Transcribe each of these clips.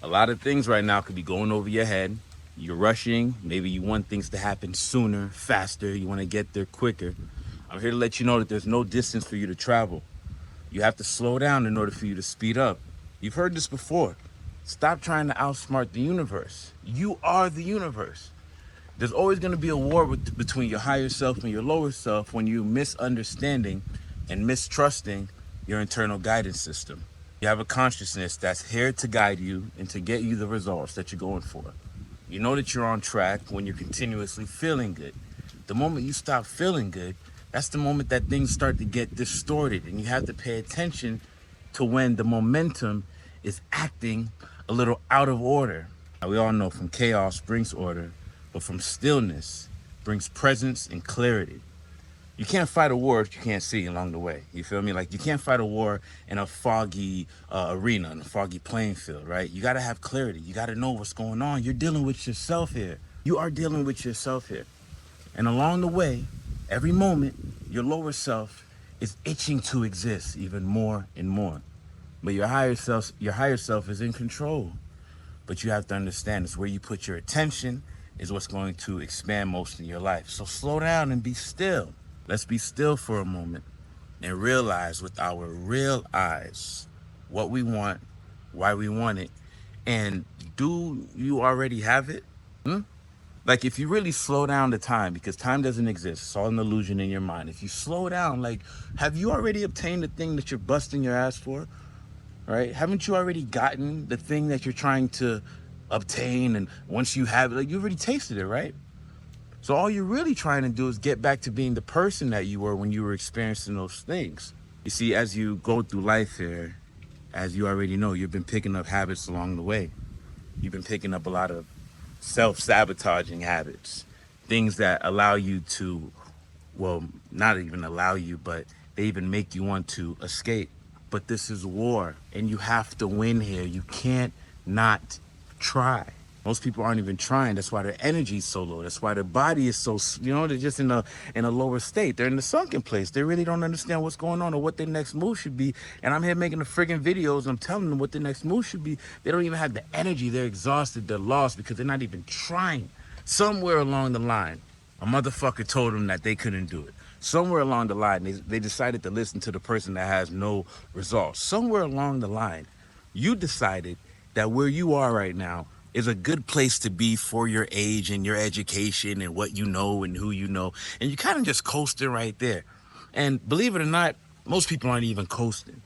A lot of things right now could be going over your head. You're rushing. Maybe you want things to happen sooner, faster. You want to get there quicker. I'm here to let you know that there's no distance for you to travel. You have to slow down in order for you to speed up. You've heard this before. Stop trying to outsmart the universe. You are the universe. There's always going to be a war between your higher self and your lower self when you misunderstanding and mistrusting your internal guidance system. You have a consciousness that's here to guide you and to get you the results that you're going for. You know that you're on track when you're continuously feeling good. The moment you stop feeling good, that's the moment that things start to get distorted, and you have to pay attention to when the momentum is acting a little out of order. Now, we all know from chaos brings order, but from stillness brings presence and clarity. You can't fight a war if you can't see along the way. You feel me? Like, you can't fight a war in a foggy arena, in a foggy playing field, right? You got to have clarity. You got to know what's going on. You're dealing with yourself here. You are dealing with yourself here. And along the way, every moment, your lower self is itching to exist even more and more. But your higher self is in control. But you have to understand, it's where you put your attention is what's going to expand most in your life. So slow down and be still. Let's be still for a moment and realize with our real eyes what we want, why we want it, and do you already have it? Like, if you really slow down the time, because time doesn't exist, it's all an illusion in your mind. If you slow down, like, have you already obtained the thing that you're busting your ass for? Right? Haven't you already gotten the thing that you're trying to obtain? And once you have it, like, you already tasted it, right? So all you're really trying to do is get back to being the person that you were when you were experiencing those things. You see, as you go through life here, as you already know, you've been picking up habits along the way. You've been picking up a lot of self-sabotaging habits, things that allow you to, well, not even allow you, but they even make you want to escape. But this is war, and you have to win here. You can't not try. Most people aren't even trying. That's why their energy is so low. That's why their body is so, they're just in a lower state. They're in the sunken place. They really don't understand what's going on or what their next move should be. And I'm here making the friggin' videos. I'm telling them what the next move should be. They don't even have the energy. They're exhausted. They're lost because they're not even trying. Somewhere along the line, a motherfucker told them that they couldn't do it. Somewhere along the line, they decided to listen to the person that has no results. Somewhere along the line, you decided that where you are right now is a good place to be for your age and your education and what you know and who you know. And you kind of just coasting right there. And believe it or not, most people aren't even coasting,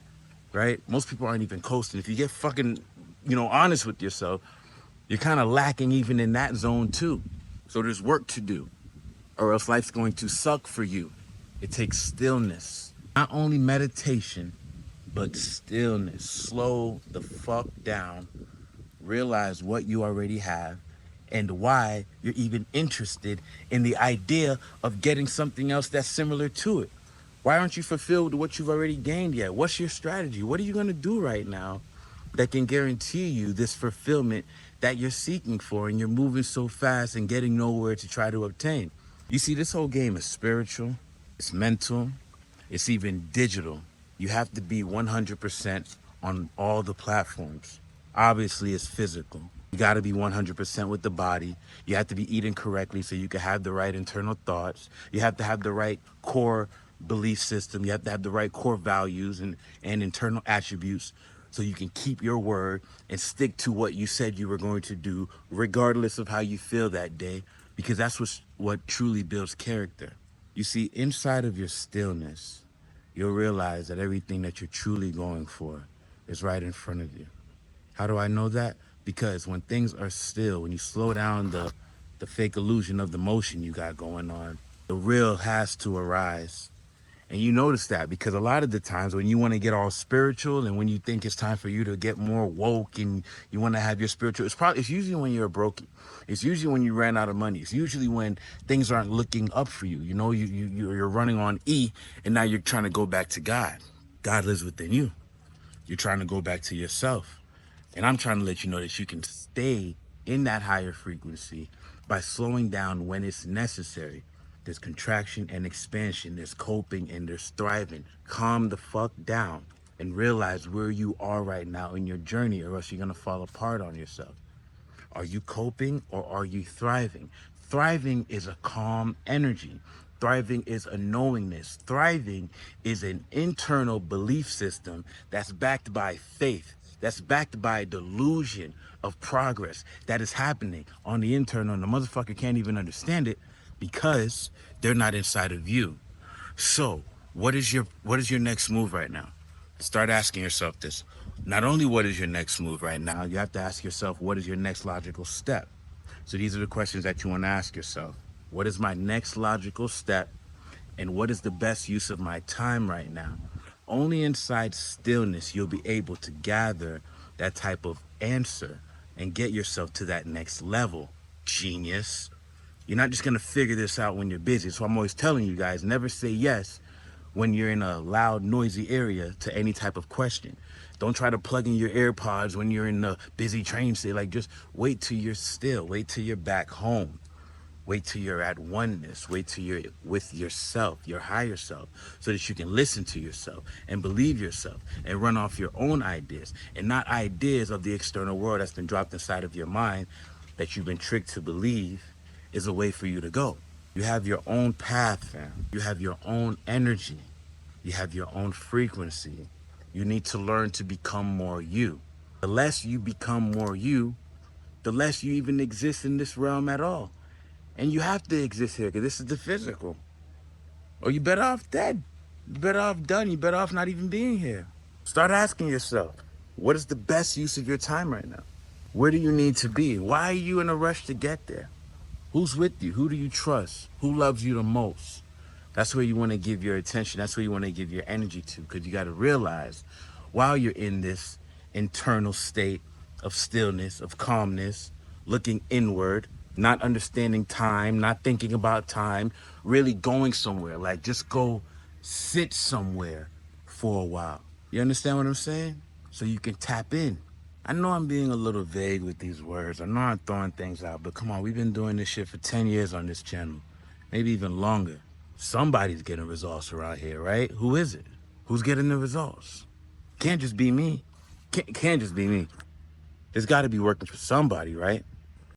right? Most people aren't even coasting. If you get fucking, honest with yourself, you're kind of lacking even in that zone too. So there's work to do, or else life's going to suck for you. It takes stillness, not only meditation, but stillness. Slow the fuck down. Realize what you already have and why you're even interested in the idea of getting something else that's similar to it. Why aren't you fulfilled with what you've already gained yet? What's your strategy? What are you going to do right now that can guarantee you this fulfillment that you're seeking for and you're moving so fast and getting nowhere to try to obtain? You see, this whole game is spiritual, it's mental, it's even digital. You have to be 100% on all the platforms. Obviously, it's physical. You got to be 100% with the body. You have to be eating correctly so you can have the right internal thoughts. You have to have the right core belief system. You have to have the right core values and internal attributes so you can keep your word and stick to what you said you were going to do, regardless of how you feel that day, because that's what truly builds character. You see, inside of your stillness, you'll realize that everything that you're truly going for is right in front of you. How do I know that? Because when things are still, when you slow down the fake illusion of the motion you got going on, the real has to arise. And you notice that because a lot of the times when you want to get all spiritual and when you think it's time for you to get more woke and you want to have your spiritual, it's usually when you're broken. It's usually when you ran out of money. It's usually when things aren't looking up for you. You're running on E and now you're trying to go back to God. God lives within you. You're trying to go back to yourself. And I'm trying to let you know that you can stay in that higher frequency by slowing down when it's necessary. There's contraction and expansion. There's coping and there's thriving. Calm the fuck down. and realize where you are right now in your journey, or else you're gonna fall apart on yourself. Are you coping or are you thriving? Thriving is a calm energy. Thriving is a knowingness. Thriving is an internal belief system that's backed by faith, that's backed by a delusion of progress that is happening on the internal, and the motherfucker can't even understand it because they're not inside of you. So, what is your next move right now? Start asking yourself this. Not only what is your next move right now, you have to ask yourself, what is your next logical step? So these are the questions that you want to ask yourself. What is my next logical step? And what is the best use of my time right now? Only inside stillness you'll be able to gather that type of answer and get yourself to that next level. Genius. You're not just going to figure this out when you're busy. So I'm always telling you guys, never say yes when you're in a loud, noisy area to any type of question. Don't try to plug in your AirPods when you're in a busy train station. Like, just wait till you're still. Wait till you're back home. Wait till you're at oneness. Wait till you're with yourself, your higher self, so that you can listen to yourself and believe yourself and run off your own ideas and not ideas of the external world that's been dropped inside of your mind that you've been tricked to believe is a way for you to go. You have your own path, fam. You have your own energy. You have your own frequency. You need to learn to become more you. The less you become more you, the less you even exist in this realm at all. And you have to exist here because this is the physical. Or you're better off dead. You're better off done. You're better off not even being here. Start asking yourself, what is the best use of your time right now? Where do you need to be? Why are you in a rush to get there? Who's with you? Who do you trust? Who loves you the most? That's where you want to give your attention. That's where you want to give your energy to, because you got to realize while you're in this internal state of stillness, of calmness, looking inward, not understanding time, not thinking about time, really going somewhere. Like, just go sit somewhere for a while. You understand what I'm saying? So you can tap in. I know I'm being a little vague with these words. I know I'm throwing things out, but come on, we've been doing this shit for 10 years on this channel, maybe even longer. Somebody's getting results around here, right? Who is it? Who's getting the results? Can't just be me. Can't just be me. It's got to be working for somebody, right?